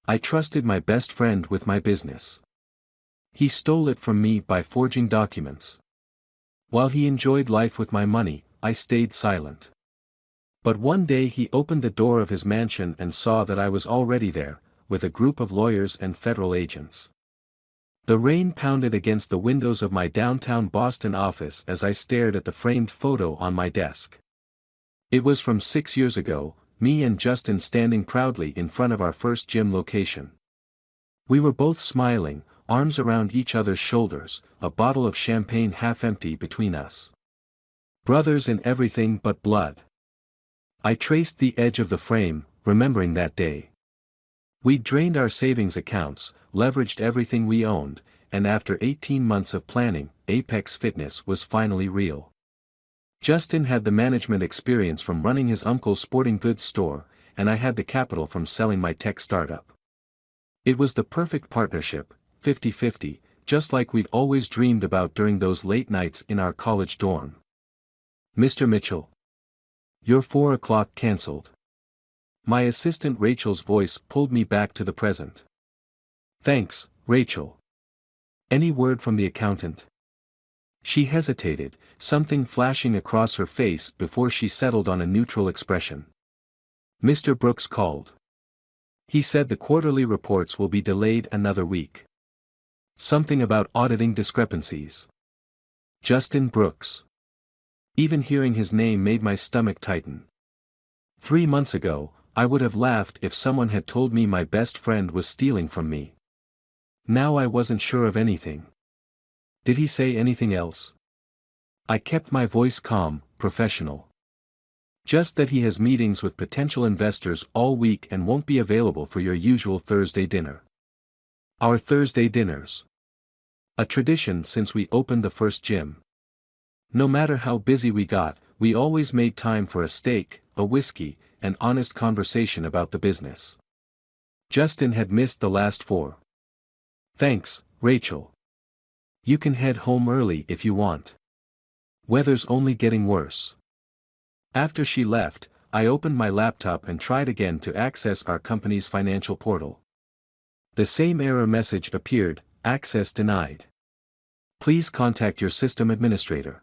I trusted my best friend with my business. He stole it from me by forging documents. While he enjoyed life with my money, I stayed silent. But one day he opened the door of his mansion and saw that I was already there, with a group of lawyers and federal agents. The rain pounded against the windows of my downtown Boston office as I stared at the framed photo on my desk. It was from 6 years ago, me and Justin standing proudly in front of our first gym location. We were both smiling, arms around each other's shoulders, a bottle of champagne half empty between us. Brothers in everything but blood. I traced the edge of the frame, remembering that day. We'd drained our savings accounts, leveraged everything we owned, and after 18 months of planning, Apex Fitness was finally real. Justin had the management experience from running his uncle's sporting goods store, and I had the capital from selling my tech startup. It was the perfect partnership, 50-50, just like we'd always dreamed about during those late nights in our college dorm. Mr. Mitchell. Your 4 o'clock cancelled. My assistant Rachel's voice pulled me back to the present. Thanks, Rachel. Any word from the accountant? She hesitated, something flashing across her face before she settled on a neutral expression. Mr. Brooks called. He said the quarterly reports will be delayed another week. Something about auditing discrepancies. Justin Brooks. Even hearing his name made my stomach tighten. 3 months ago, I would have laughed if someone had told me my best friend was stealing from me. Now I wasn't sure of anything. Did he say anything else? I kept my voice calm, professional. Just that he has meetings with potential investors all week and won't be available for your usual Thursday dinner. Our Thursday dinners. A tradition since we opened the first gym. No matter how busy we got, we always made time for a steak, a whiskey, and honest conversation about the business. Justin had missed the last 4. Thanks, Rachel. You can head home early if you want. Weather's only getting worse. After she left, I opened my laptop and tried again to access our company's financial portal. The same error message appeared, access denied. Please contact your system administrator.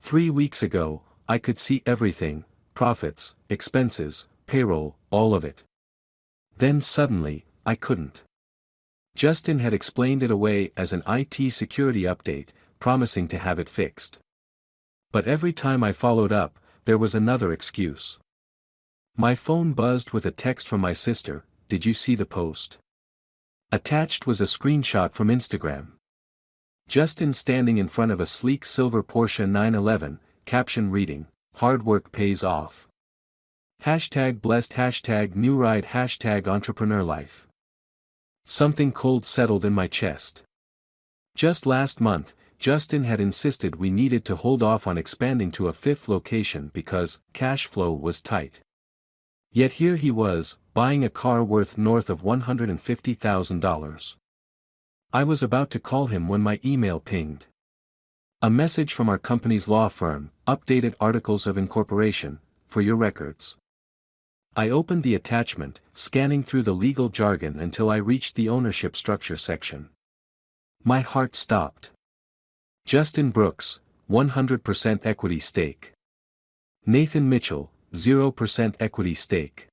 3 weeks ago, I could see everything, profits, expenses, payroll, all of it. Then suddenly, I couldn't. Justin had explained it away as an IT security update, promising to have it fixed. But every time I followed up, there was another excuse. My phone buzzed with a text from my sister, "Did you see the post?" Attached was a screenshot from Instagram. Justin standing in front of a sleek silver Porsche 911, caption reading, "Hard work pays off. Hashtag blessed, hashtag new ride, hashtag entrepreneur life." Something cold settled in my chest. Just last month, Justin had insisted we needed to hold off on expanding to a 5th location because cash flow was tight. Yet here he was, buying a car worth north of $150,000. I was about to call him when my email pinged. A message from our company's law firm, updated articles of incorporation, for your records. I opened the attachment, scanning through the legal jargon until I reached the ownership structure section. My heart stopped. Justin Brooks, 100% equity stake. Nathan Mitchell, 0% equity stake.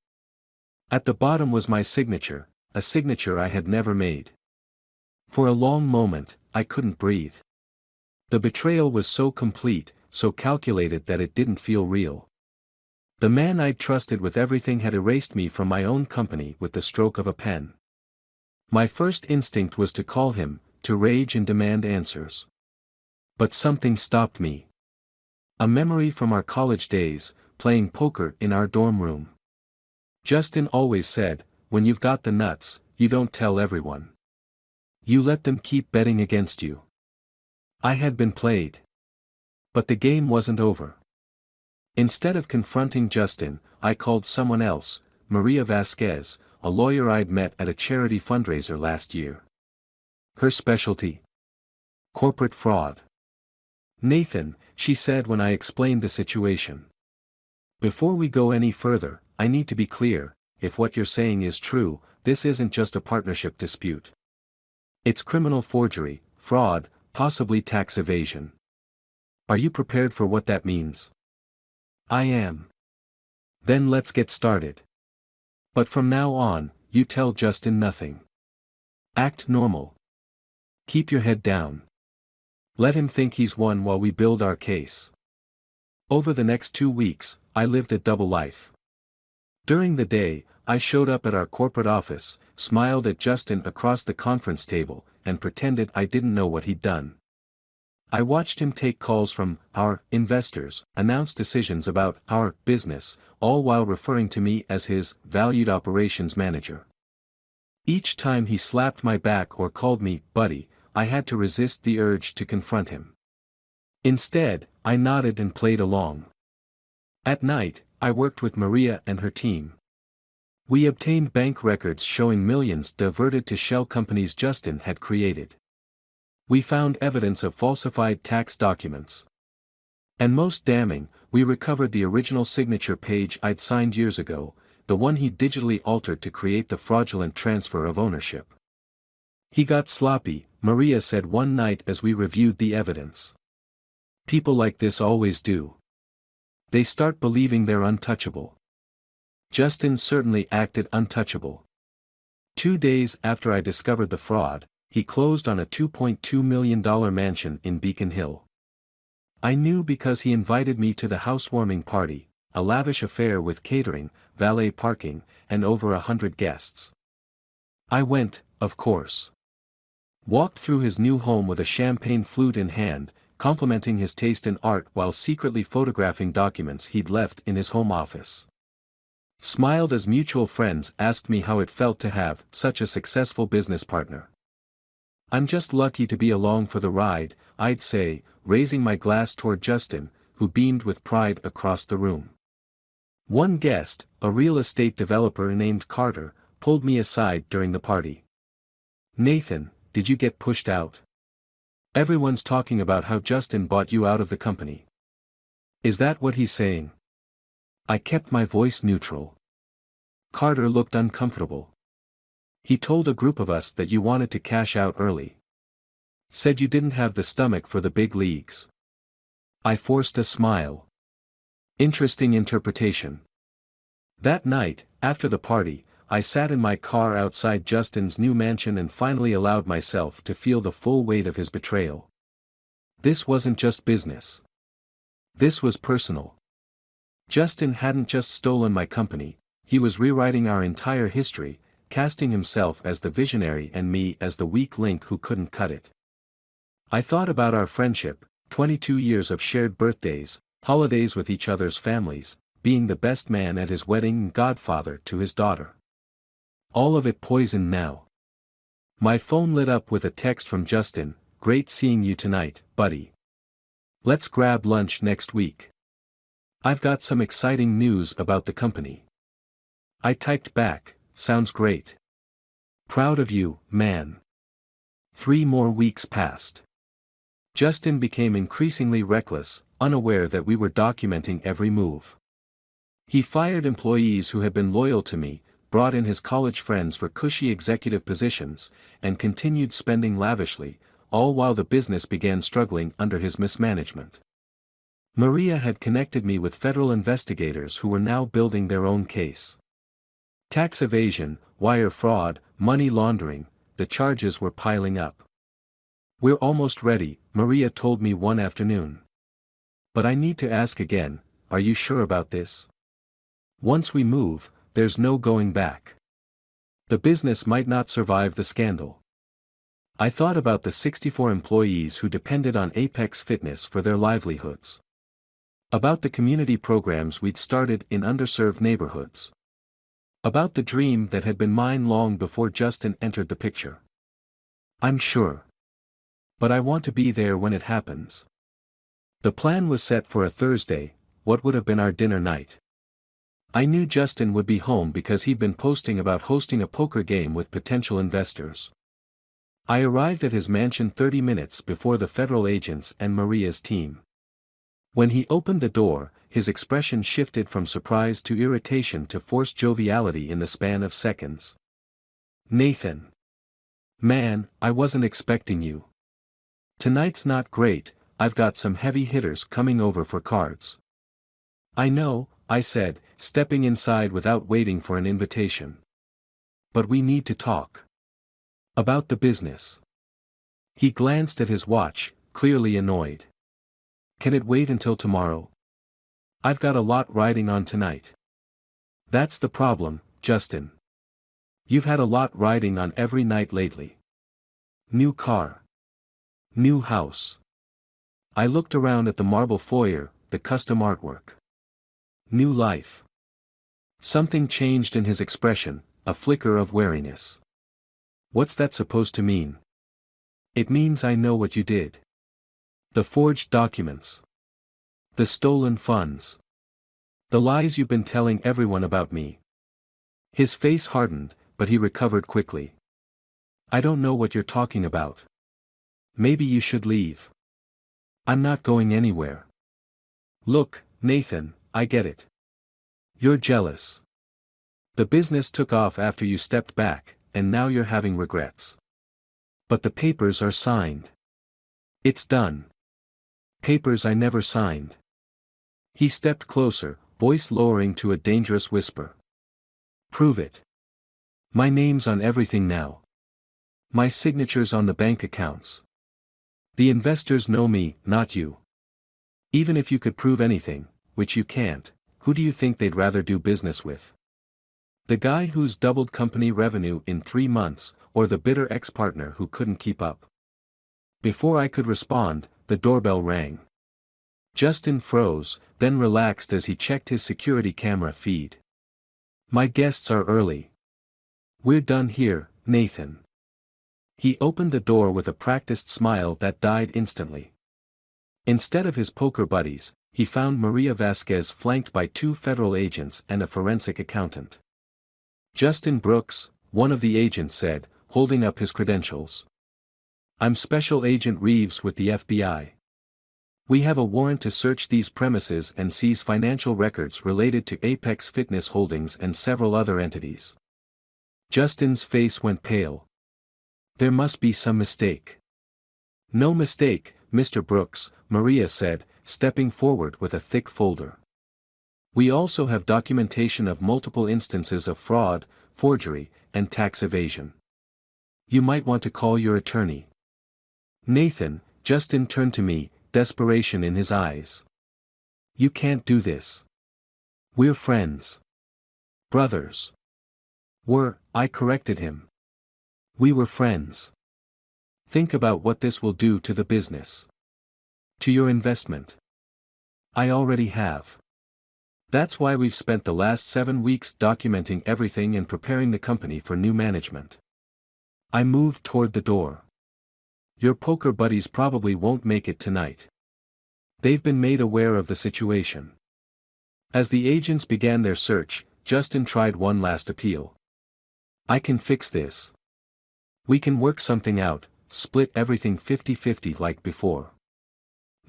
At the bottom was my signature, a signature I had never made. For a long moment, I couldn't breathe. The betrayal was so complete, so calculated that it didn't feel real. The man I'd trusted with everything had erased me from my own company with the stroke of a pen. My first instinct was to call him, to rage and demand answers. But something stopped me. A memory from our college days, playing poker in our dorm room. Justin always said, "When you've got the nuts, you don't tell everyone. You let them keep betting against you." I had been played. But the game wasn't over. Instead of confronting Justin, I called someone else, Maria Vasquez, a lawyer I'd met at a charity fundraiser last year. Her specialty? Corporate fraud. "Nathan," she said when I explained the situation. "Before we go any further, I need to be clear, if what you're saying is true, this isn't just a partnership dispute. It's criminal forgery, fraud, possibly tax evasion. Are you prepared for what that means? I am. Then let's get started. But from now on, you tell Justin nothing. Act normal. Keep your head down. Let him think he's won while we build our case. Over the next 2 weeks, I lived a double life. During the day, I showed up at our corporate office, smiled at Justin across the conference table, and pretended I didn't know what he'd done. I watched him take calls from our investors, announce decisions about our business, all while referring to me as his valued operations manager. Each time he slapped my back or called me buddy, I had to resist the urge to confront him. Instead, I nodded and played along. At night, I worked with Maria and her team. We obtained bank records showing millions diverted to shell companies Justin had created. We found evidence of falsified tax documents. And most damning, we recovered the original signature page I'd signed years ago, the one he digitally altered to create the fraudulent transfer of ownership. He got sloppy, Maria said one night as we reviewed the evidence. People like this always do. They start believing they're untouchable. Justin certainly acted untouchable. 2 days after I discovered the fraud, he closed on a $2.2 million mansion in Beacon Hill. I knew because he invited me to the housewarming party, a lavish affair with catering, valet parking, and over 100 guests. I went, of course. Walked through his new home with a champagne flute in hand, complimenting his taste in art while secretly photographing documents he'd left in his home office. Smiled as mutual friends asked me how it felt to have such a successful business partner. I'm just lucky to be along for the ride, I'd say, raising my glass toward Justin, who beamed with pride across the room. One guest, a real estate developer named Carter, pulled me aside during the party. Nathan, did you get pushed out? Everyone's talking about how Justin bought you out of the company. Is that what he's saying? I kept my voice neutral. Carter looked uncomfortable. He told a group of us that you wanted to cash out early. Said you didn't have the stomach for the big leagues. I forced a smile. Interesting interpretation. That night, after the party, I sat in my car outside Justin's new mansion and finally allowed myself to feel the full weight of his betrayal. This wasn't just business. This was personal. Justin hadn't just stolen my company, he was rewriting our entire history, casting himself as the visionary and me as the weak link who couldn't cut it. I thought about our friendship, 22 years of shared birthdays, holidays with each other's families, being the best man at his wedding and godfather to his daughter. All of it poisoned now. My phone lit up with a text from Justin, "Great seeing you tonight, buddy. Let's grab lunch next week. I've got some exciting news about the company." I typed back, "Sounds great. Proud of you, man." 3 more weeks passed. Justin became increasingly reckless, unaware that we were documenting every move. He fired employees who had been loyal to me, brought in his college friends for cushy executive positions, and continued spending lavishly, all while the business began struggling under his mismanagement. Maria had connected me with federal investigators who were now building their own case. Tax evasion, wire fraud, money laundering, the charges were piling up. "We're almost ready," Maria told me one afternoon. "But I need to ask again, are you sure about this? Once we move, there's no going back. The business might not survive the scandal." I thought about the 64 employees who depended on Apex Fitness for their livelihoods. About the community programs we'd started in underserved neighborhoods. About the dream that had been mine long before Justin entered the picture. "I'm sure. But I want to be there when it happens." The plan was set for a Thursday, what would have been our dinner night. I knew Justin would be home because he'd been posting about hosting a poker game with potential investors. I arrived at his mansion 30 minutes before the federal agents and Maria's team. When he opened the door, his expression shifted from surprise to irritation to forced joviality in the span of seconds. Nathan. Man, I wasn't expecting you. Tonight's not great, I've got some heavy hitters coming over for cards. I know, I said, stepping inside without waiting for an invitation. But we need to talk. About the business. He glanced at his watch, clearly annoyed. Can it wait until tomorrow? I've got a lot riding on tonight. That's the problem, Justin. You've had a lot riding on every night lately. New car. New house. I looked around at the marble foyer, the custom artwork. New life. Something changed in his expression, a flicker of wariness. What's that supposed to mean? It means I know what you did. The forged documents. The stolen funds. The lies you've been telling everyone about me. His face hardened, but he recovered quickly. I don't know what you're talking about. Maybe you should leave. I'm not going anywhere. Look, Nathan, I get it. You're jealous. The business took off after you stepped back, and now you're having regrets. But the papers are signed. It's done. Papers I never signed. He stepped closer, voice lowering to a dangerous whisper. Prove it. My name's on everything now. My signature's on the bank accounts. The investors know me, not you. Even if you could prove anything, which you can't, who do you think they'd rather do business with? The guy who's doubled company revenue in 3 months, or the bitter ex-partner who couldn't keep up? Before I could respond, the doorbell rang. Justin froze, then relaxed as he checked his security camera feed. My guests are early. We're done here, Nathan. He opened the door with a practiced smile that died instantly. Instead of his poker buddies, he found Maria Vasquez flanked by 2 federal agents and a forensic accountant. Justin Brooks, one of the agents said, holding up his credentials. I'm Special Agent Reeves with the FBI. We have a warrant to search these premises and seize financial records related to Apex Fitness Holdings and several other entities. Justin's face went pale. There must be some mistake. No mistake, Mr. Brooks, Maria said, stepping forward with a thick folder. We also have documentation of multiple instances of fraud, forgery, and tax evasion. You might want to call your attorney. Nathan, Justin turned to me, desperation in his eyes. You can't do this. We're friends. Brothers. I corrected him. We were friends. Think about what this will do to the business. To your investment. I already have. That's why we've spent the last 7 weeks documenting everything and preparing the company for new management. I moved toward the door. Your poker buddies probably won't make it tonight. They've been made aware of the situation. As the agents began their search, Justin tried one last appeal. I can fix this. We can work something out, split everything 50-50 like before.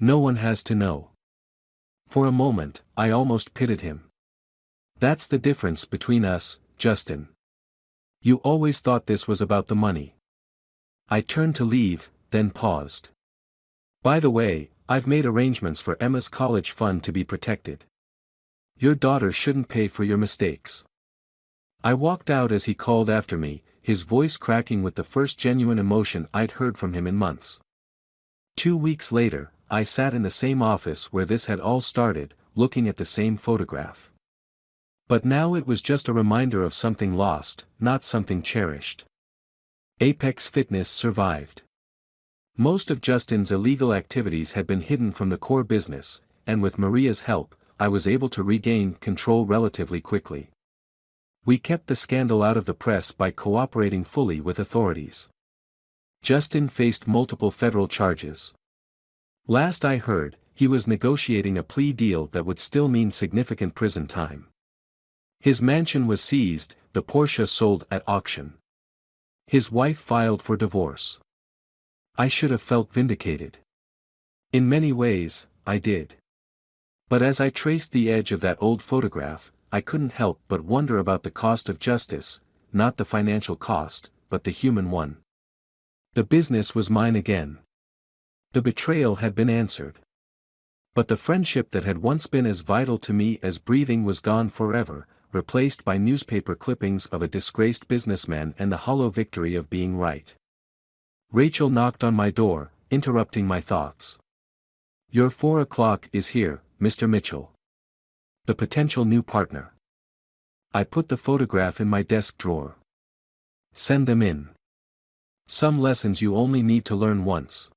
No one has to know. For a moment, I almost pitted him. That's the difference between us, Justin. You always thought this was about the money. I turned to leave, then paused. By the way, I've made arrangements for Emma's college fund to be protected. Your daughter shouldn't pay for your mistakes. I walked out as he called after me, his voice cracking with the first genuine emotion I'd heard from him in months. 2 weeks later, I sat in the same office where this had all started, looking at the same photograph. But now it was just a reminder of something lost, not something cherished. Apex Fitness survived. Most of Justin's illegal activities had been hidden from the core business, and with Maria's help, I was able to regain control relatively quickly. We kept the scandal out of the press by cooperating fully with authorities. Justin faced multiple federal charges. Last I heard, he was negotiating a plea deal that would still mean significant prison time. His mansion was seized, the Porsche sold at auction. His wife filed for divorce. I should have felt vindicated. In many ways, I did. But as I traced the edge of that old photograph, I couldn't help but wonder about the cost of justice, not the financial cost, but the human one. The business was mine again. The betrayal had been answered. But the friendship that had once been as vital to me as breathing was gone forever, replaced by newspaper clippings of a disgraced businessman and the hollow victory of being right. Rachel knocked on my door, interrupting my thoughts. "Your 4 o'clock is here, Mr. Mitchell. The potential new partner." I put the photograph in my desk drawer. "Send them in. Some lessons you only need to learn once."